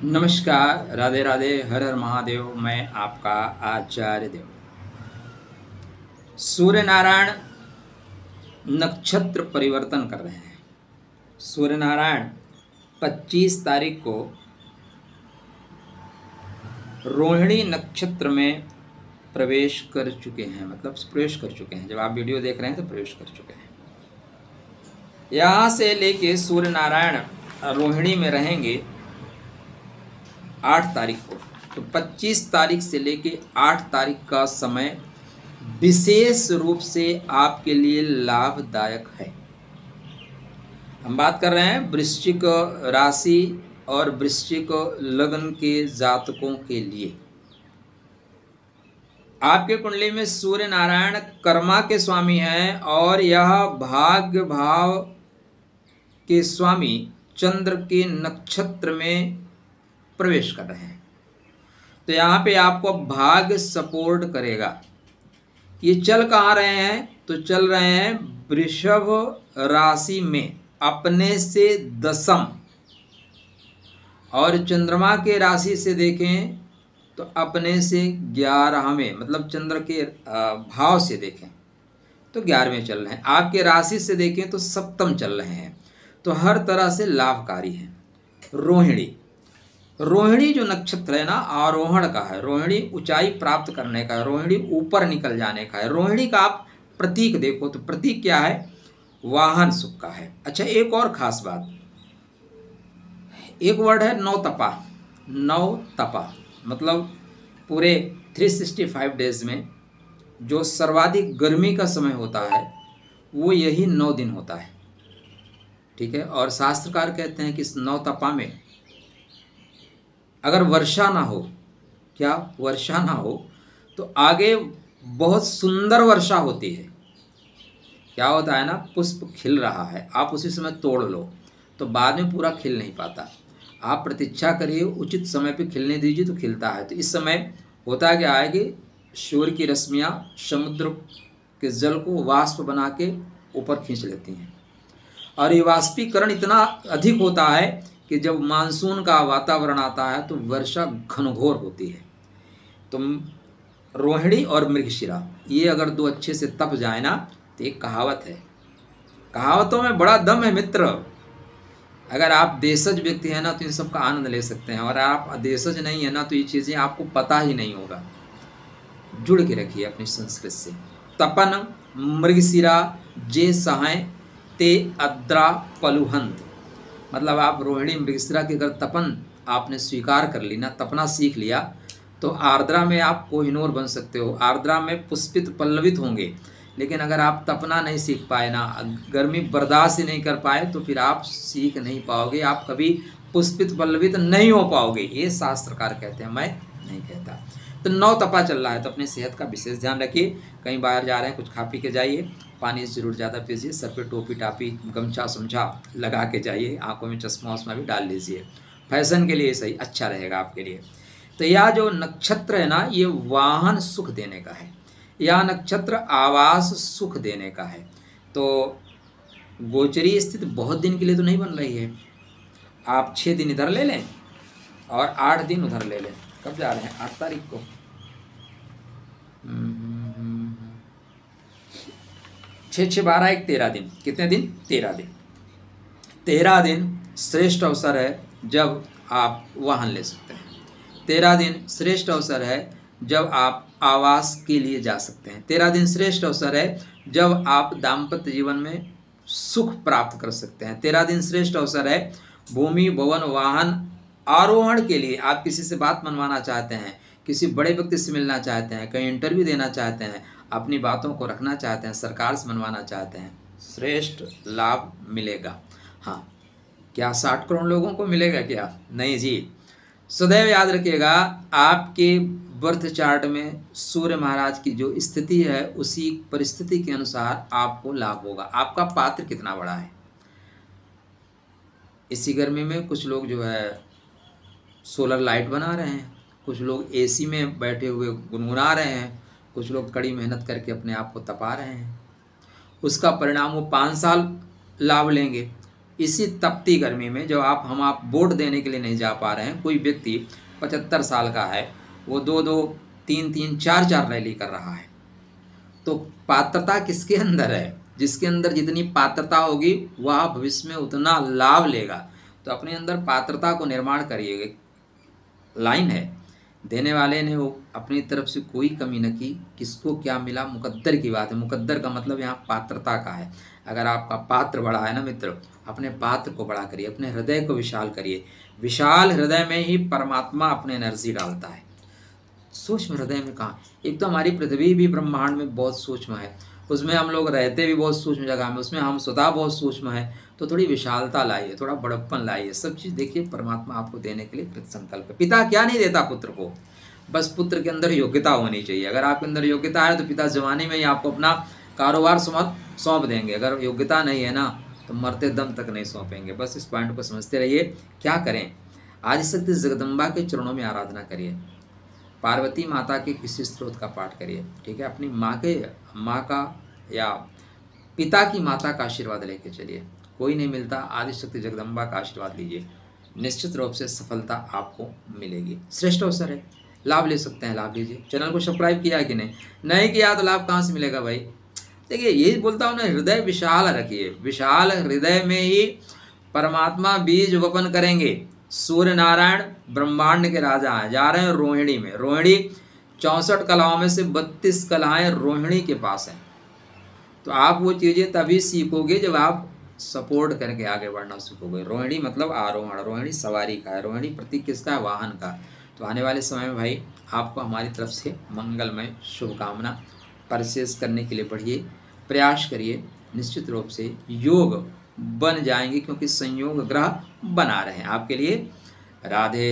नमस्कार, राधे राधे, हर हर महादेव। मैं आपका आचार्य देव। सूर्य नारायण नक्षत्र परिवर्तन कर रहे हैं। सूर्य नारायण 25 तारीख को रोहिणी नक्षत्र में प्रवेश कर चुके हैं, मतलब प्रवेश कर चुके हैं। जब आप वीडियो देख रहे हैं तो प्रवेश कर चुके हैं। यहाँ से लेके सूर्य नारायण रोहिणी में रहेंगे 8 तारीख को। तो 25 तारीख से लेके 8 तारीख का समय विशेष रूप से आपके लिए लाभदायक है। हम बात कर रहे हैं वृश्चिक राशि और वृश्चिक लग्न के जातकों के लिए। आपके कुंडली में सूर्य नारायण कर्मा के स्वामी हैं और यह भाग्य भाव के स्वामी चंद्र के नक्षत्र में प्रवेश कर रहे हैं। तो यहाँ पे आपको भाग्य सपोर्ट करेगा। ये चल कहाँ रहे हैं? तो चल रहे हैं वृषभ राशि में अपने से दशम, और चंद्रमा के राशि से देखें तो अपने से 11वें, मतलब चंद्र के भाव से देखें तो 11वें चल रहे हैं। आपके राशि से देखें तो सप्तम चल रहे हैं। तो हर तरह से लाभकारी है। रोहिणी जो नक्षत्र है ना, आरोहण का है। रोहिणी ऊंचाई प्राप्त करने का है। रोहिणी ऊपर निकल जाने का है। रोहिणी का आप प्रतीक देखो तो प्रतीक क्या है? वाहन सुख का है। अच्छा, एक और खास बात, एक वर्ड है नौतपा। नौतपा मतलब पूरे 365 डेज में जो सर्वाधिक गर्मी का समय होता है वो यही 9 दिन होता है। ठीक है। और शास्त्रकार कहते हैं कि इस नौतपा में अगर वर्षा ना हो, क्या वर्षा ना हो, तो आगे बहुत सुंदर वर्षा होती है। क्या होता है ना, पुष्प खिल रहा है, आप उसी समय तोड़ लो तो बाद में पूरा खिल नहीं पाता। आप प्रतीक्षा करिए, उचित समय पे खिलने दीजिए तो खिलता है। तो इस समय होता क्या है कि सूर्य की रश्मियाँ समुद्र के जल को वाष्प बना के ऊपर खींच लेती हैं, और ये वाष्पीकरण इतना अधिक होता है कि जब मानसून का वातावरण आता है तो वर्षा घनघोर होती है। तो रोहिणी और मृगशिरा ये अगर दो अच्छे से तप जाए ना, तो एक कहावत है, कहावतों में बड़ा दम है मित्र। अगर आप देशज व्यक्ति हैं ना तो इन सब का आनंद ले सकते हैं, और आप देशज नहीं है ना तो ये चीज़ें आपको पता ही नहीं होगा। जुड़ के रखिए अपनी संस्कृति से। तपन मृगशिरा जे सहाय ते अद्रा पलुहंत, मतलब आप रोहिणी मृगशिरा के अगर तपन आपने स्वीकार कर ली ना, तपना सीख लिया, तो आर्द्रा में आप कोहिनूर बन सकते हो। आर्द्रा में पुष्पित पल्लवित होंगे। लेकिन अगर आप तपना नहीं सीख पाए ना, गर्मी बर्दाश्त नहीं कर पाए, तो फिर आप सीख नहीं पाओगे, आप कभी पुष्पित पल्लवित नहीं हो पाओगे। ये शास्त्रकार कहते हैं, मैं नहीं कहता। तो 9 तपा चल रहा है, तो अपनी सेहत का विशेष ध्यान रखिए। कहीं बाहर जा रहे हैं, कुछ खा पी के जाइए, पानी ज़रूर ज़्यादा पीजिए, सर पे टोपी टापी गमछा समझा लगा के जाइए, आंखों में चश्मा वश्मा भी डाल लीजिए, फैशन के लिए सही अच्छा रहेगा आपके लिए। तो यह जो नक्षत्र है ना, ये वाहन सुख देने का है। यह नक्षत्र आवास सुख देने का है। तो गोचरी स्थिति बहुत दिन के लिए तो नहीं बन रही है। आप 6 दिन इधर ले लें और 8 दिन उधर ले लें। कब जा रहे हैं? 8 तारीख को। 6 6 12 1 13 दिन। कितने दिन? 13 दिन। 13 दिन श्रेष्ठ अवसर है जब आप वाहन ले सकते हैं। 13 दिन श्रेष्ठ अवसर है जब आप आवास के लिए जा सकते हैं। 13 दिन श्रेष्ठ अवसर है जब आप दाम्पत्य जीवन में सुख प्राप्त कर सकते हैं। 13 दिन श्रेष्ठ अवसर है भूमि भवन वाहन आरोहण के लिए। आप किसी से बात मनवाना चाहते हैं, किसी बड़े व्यक्ति से मिलना चाहते हैं, कहीं इंटरव्यू देना चाहते हैं, अपनी बातों को रखना चाहते हैं, सरकार से मनवाना चाहते हैं, श्रेष्ठ लाभ मिलेगा। हाँ, क्या 60 करोड़ लोगों को मिलेगा? क्या नहीं जी। सदैव याद रखिएगा, आपके बर्थ चार्ट में सूर्य महाराज की जो स्थिति है उसी परिस्थिति के अनुसार आपको लाभ होगा। आपका पात्र कितना बड़ा है। इसी गर्मी में कुछ लोग जो है सोलर लाइट बना रहे हैं, कुछ लोग एसी में बैठे हुए गुनगुना रहे हैं, कुछ लोग कड़ी मेहनत करके अपने आप को तपा रहे हैं। उसका परिणाम वो 5 साल लाभ लेंगे, इसी तपती गर्मी में जब आप वोट देने के लिए नहीं जा पा रहे हैं, कोई व्यक्ति 75 साल का है, वो 2-2, 3-3, 4-4 रैली कर रहा है, तो पात्रता किसके अंदर है? जिसके अंदर जितनी पात्रता होगी वह भविष्य में उतना लाभ लेगा। तो अपने अंदर पात्रता को निर्माण करिए। लाइन है, देने वाले ने वो अपनी तरफ से कोई कमी न की, किसको क्या मिला मुकद्दर की बात है। मुकद्दर का मतलब यहाँ पात्रता का है। अगर आपका पात्र बड़ा है ना मित्र, अपने पात्र को बड़ा करिए, अपने हृदय को विशाल करिए। विशाल हृदय में ही परमात्मा अपने एनर्जी डालता है। सूक्ष्म हृदय में कहाँ? एक तो हमारी पृथ्वी भी ब्रह्मांड में बहुत सूक्ष्म है, उसमें हम लोग रहते भी बहुत सूक्ष्म जगह में, उसमें हम स्वतः बहुत सूक्ष्म है। तो थोड़ी विशालता लाइए, थोड़ा बड़प्पन लाइए, सब चीज़ देखिए परमात्मा आपको देने के लिए कृत संकल्प है। पिता क्या नहीं देता पुत्र को? बस पुत्र के अंदर योग्यता होनी चाहिए। अगर आपके अंदर योग्यता है तो पिता जवानी में ही आपको अपना कारोबार सौंप देंगे। अगर योग्यता नहीं है ना तो मरते दम तक नहीं सौंपेंगे। बस इस पॉइंट को समझते रहिए। क्या करें? आदिशक्ति जगदम्बा के चरणों में आराधना करिए, पार्वती माता के किसी स्त्रोत का पाठ करिए, ठीक है। अपनी माँ का या पिता की माता का आशीर्वाद लेके चलिए। कोई नहीं मिलता, आदिशक्ति जगदम्बा का आशीर्वाद लीजिए, निश्चित रूप से सफलता आपको मिलेगी। श्रेष्ठ अवसर है, लाभ ले सकते हैं, लाभ लीजिए। चैनल को सब्सक्राइब किया कि नहीं किया तो लाभ कहाँ से मिलेगा भाई? देखिए यही बोलता हूँ ना, हृदय विशाल रखिए। विशाल हृदय में ही परमात्मा बीज वपन करेंगे। सूर्य नारायण ब्रह्मांड के राजा हैं, जा रहे हैं रोहिणी में। रोहिणी 64 कलाओं में से 32 कलाएं रोहिणी के पास हैं। तो आप वो चीज़ें तभी सीखोगे जब आप सपोर्ट करके आगे बढ़ना सीखोगे। रोहिणी मतलब आरोहण, रोहिणी सवारी का है, रोहिणी प्रतीक किसका है? वाहन का। तो आने वाले समय में भाई आपको हमारी तरफ से मंगलमय शुभकामना। परचेस करने के लिए बढ़िए, प्रयास करिए, निश्चित रूप से योग बन जाएंगे, क्योंकि संयोग ग्रह बना रहे हैं आपके लिए। राधे।